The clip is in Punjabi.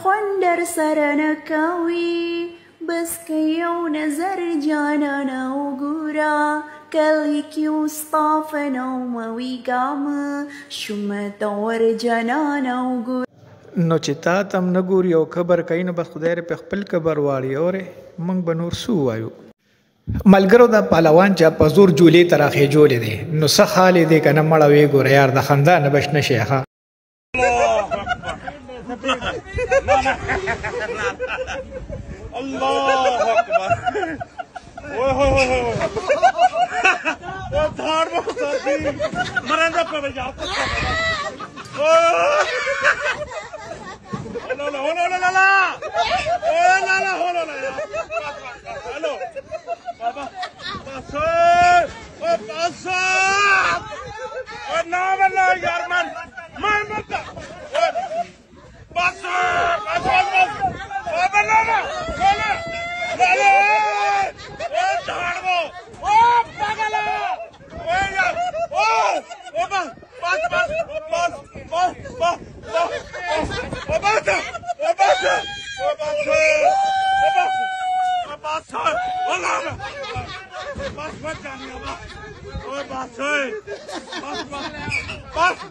خوندر سرنكوي بس كيو نزر جانانا وقورا كليكي وصطافنا وموي قام شما دور جانانا وقورا نو چې تا تم نه ګوري او خبر کوي نو بس خدای په خپل خبر واړي اورې موږ به نور سو وایو ملګرو د پهلوان چې په زور جولې تراخې جوړې دي نو څه حال دی کنه مړه وی ګوره یار د خندا نه بش نشي ښه الله اکبر اوه هو هو او دھار بہت مرندا پہ جا لا لا لا لا لا لا لا لا لا हेलो बाबा बस ओ बस ओ ना बना यार मन मत बस बस बाबा ना ना ला ला ओ झाड़ वो ओ पागल ओ यार ओ बस बस बस बस बस